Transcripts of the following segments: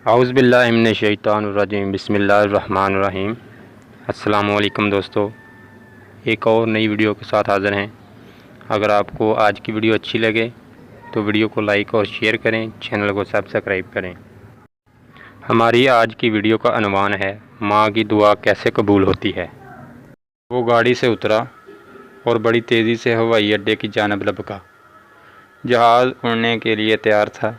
اعوذ باللہ من الشیطان الرجیم، بسم اللہ الرحمن الرحیم۔ السلام علیکم دوستو، ایک اور نئی ویڈیو کے ساتھ حاضر ہیں۔ اگر آپ کو آج کی ویڈیو اچھی لگے تو ویڈیو کو لائک اور شیئر کریں، چینل کو سبسکرائب کریں۔ ہماری آج کی ویڈیو کا عنوان ہے ماں کی دعا کیسے قبول ہوتی ہے۔ وہ گاڑی سے اترا اور بڑی تیزی سے ہوائی اڈے کی جانب لپکا۔ جہاز اڑنے کے لیے تیار تھا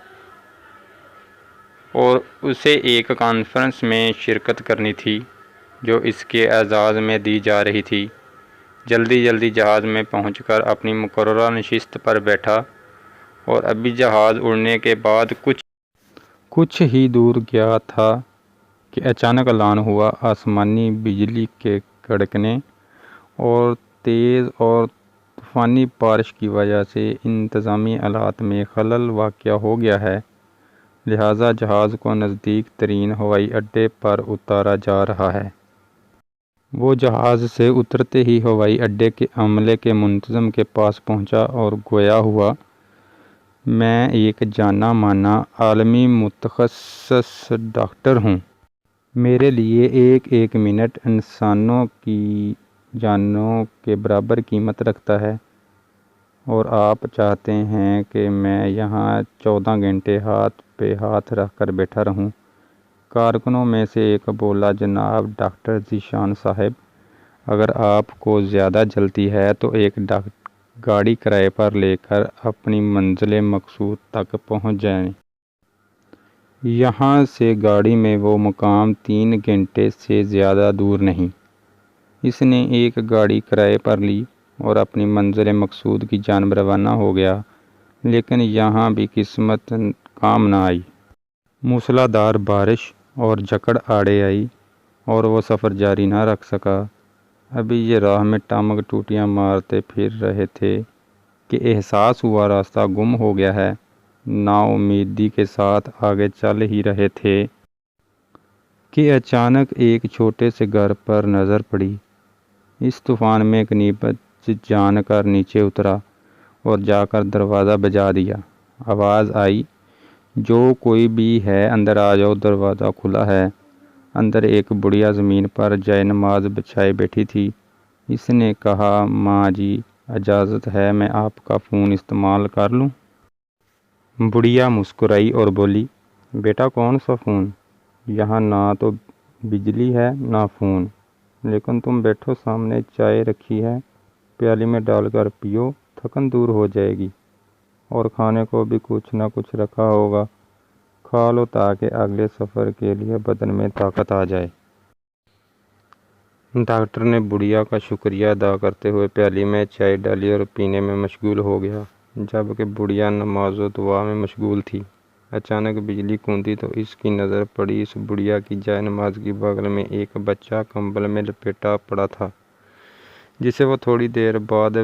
اور اسے ایک کانفرنس میں شرکت کرنی تھی جو اس کے اعزاز میں دی جا رہی تھی۔ جلدی جہاز میں پہنچ کر اپنی مقررہ نشست پر بیٹھا اور ابھی جہاز اڑنے کے بعد کچھ ہی دور گیا تھا کہ اچانک اعلان ہوا۔ آسمانی بجلی کے کڑکنے اور تیز اور طوفانی بارش کی وجہ سے انتظامی آلات میں خلل واقع ہو گیا ہے، لہٰذا جہاز کو نزدیک ترین ہوائی اڈے پر اتارا جا رہا ہے۔ وہ جہاز سے اترتے ہی ہوائی اڈے کے عملے کے منتظم کے پاس پہنچا اور گویا ہوا، میں ایک جانا مانا عالمی متخصص ڈاکٹر ہوں۔ میرے لیے ایک منٹ انسانوں کی جانوں کے برابر قیمت رکھتا ہے، اور آپ چاہتے ہیں کہ میں یہاں 14 گھنٹے ہاتھ پہ ہاتھ رکھ کر بیٹھا رہوں۔ کارکنوں میں سے ایک بولا، جناب ڈاکٹر ذیشان صاحب، اگر آپ کو زیادہ جلدی ہے تو ایک گاڑی کرائے پر لے کر اپنی منزل مقصود تک پہنچ جائیں۔ یہاں سے گاڑی میں وہ مقام 3 گھنٹے سے زیادہ دور نہیں۔ اس نے ایک گاڑی کرائے پر لی اور اپنی منزل مقصود کی جانب روانہ ہو گیا، لیکن یہاں بھی قسمت کام نہ آئی۔ موسلادھار بارش اور جھکڑ آڑے آئی اور وہ سفر جاری نہ رکھ سکا۔ ابھی یہ راہ میں ٹامک ٹوٹیاں مارتے پھر رہے تھے کہ احساس ہوا راستہ گم ہو گیا ہے۔ نا امیدی کے ساتھ آگے چل ہی رہے تھے کہ اچانک ایک چھوٹے سے گھر پر نظر پڑی۔ اس طوفان میں غنیمت جان کر نیچے اترا اور جا کر دروازہ بجا دیا۔ آواز آئی، جو کوئی بھی ہے اندر آ جاؤ، دروازہ کھلا ہے۔ اندر ایک بڑھیا زمین پر جائے نماز بچھائے بیٹھی تھی۔ اس نے کہا، ماں جی اجازت ہے میں آپ کا فون استعمال کر لوں؟ بڑھیا مسکرائی اور بولی، بیٹا کون سا فون؟ یہاں نہ تو بجلی ہے نہ فون، لیکن تم بیٹھو، سامنے چائے رکھی ہے، پیالی میں ڈال کر پیو، تھکن دور ہو جائے گی، اور کھانے کو بھی کچھ نہ کچھ رکھا ہوگا، کھا لو تاکہ اگلے سفر کے لیے بدن میں طاقت آ جائے۔ ڈاکٹر نے بڑھیا کا شکریہ ادا کرتے ہوئے پیالی میں چائے ڈالی اور پینے میں مشغول ہو گیا، جبکہ بڑھیا نماز و دعا میں مشغول تھی۔ اچانک بجلی کونپی تو اس کی نظر پڑی اس بڑھیا کی جائے نماز کی بغل میں ایک بچہ کمبل میں لپیٹا پڑا تھا، جسے وہ تھوڑی دیر بعد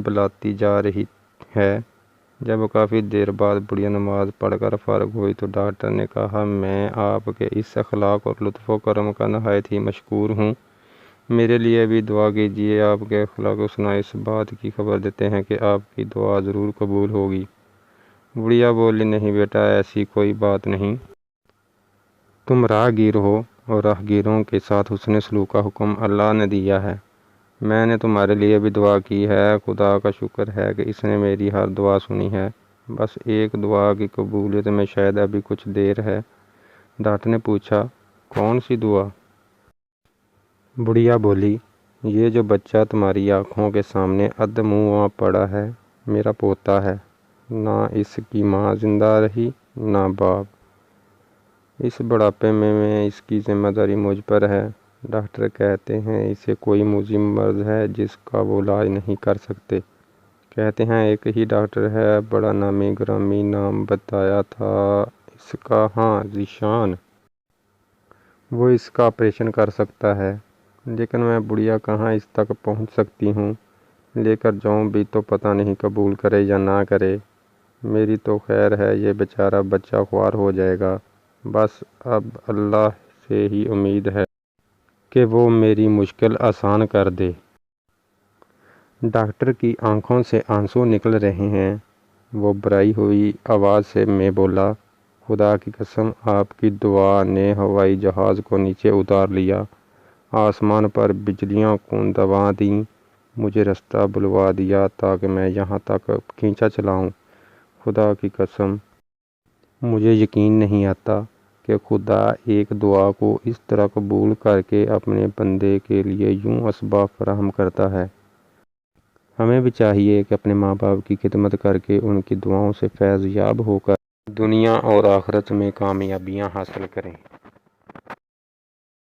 بلاتی جا رہی ہے۔ جب کافی دیر بعد بڑھیا نماز پڑھ کر فارغ ہوئی تو ڈاکٹر نے کہا، میں آپ کے اس اخلاق اور لطف و کرم کا نہایت ہی مشکور ہوں۔ میرے لیے بھی دعا کیجیے۔ آپ کے اخلاق حسنہ اس بات کی خبر دیتے ہیں کہ آپ کی دعا ضرور قبول ہوگی۔ بڑھیا بولی، نہیں بیٹا، ایسی کوئی بات نہیں۔ تم راہ گیر ہو اور راہ گیروں کے ساتھ حسن سلوک کا حکم اللہ نے دیا ہے۔ میں نے تمہارے لیے بھی دعا کی ہے، خدا کا شکر ہے کہ اس نے میری ہر دعا سنی ہے۔ بس ایک دعا کی قبولیت میں شاید ابھی کچھ دیر ہے۔ ڈاکٹر نے پوچھا، کون سی دعا؟ بڑھیا بولی، یہ جو بچہ تمہاری آنکھوں کے سامنے ادھ-منہ پڑا ہے، میرا پوتا ہے۔ نہ اس کی ماں زندہ رہی نہ باپ۔ اس بڑھاپے میں اس کی ذمہ داری مجھ پر ہے۔ ڈاکٹر کہتے ہیں اسے کوئی مزمن مرض ہے جس کا وہ علاج نہیں کر سکتے۔ کہتے ہیں ایک ہی ڈاکٹر ہے، بڑا نامی گرامی، نام بتایا تھا اس کا، ہاں ذیشان۔ وہ اس کا آپریشن کر سکتا ہے، لیکن میں بڑھیا کہاں اس تک پہنچ سکتی ہوں؟ لے کر جاؤں بھی تو پتہ نہیں قبول کرے یا نہ کرے۔ میری تو خیر ہے، یہ بیچارہ بچہ خوار ہو جائے گا۔ بس اب اللہ سے ہی امید ہے کہ وہ میری مشکل آسان کر دے۔ ڈاکٹر کی آنکھوں سے آنسو نکل رہے ہیں۔ وہ بھرائی ہوئی آواز سے میں بولا، خدا کی قسم آپ کی دعا نے ہوائی جہاز کو نیچے اتار لیا، آسمان پر بجلیاں کو دبا دیں، مجھے راستہ بلوا دیا تاکہ میں یہاں تک کھینچا چلاؤں۔ خدا کی قسم مجھے یقین نہیں آتا کہ خدا ایک دعا کو اس طرح قبول کر کے اپنے بندے کے لیے یوں اسباب فراہم کرتا ہے۔ ہمیں بھی چاہیے کہ اپنے ماں باپ کی خدمت کر کے ان کی دعاؤں سے فیض یاب ہو کر دنیا اور آخرت میں کامیابیاں حاصل کریں۔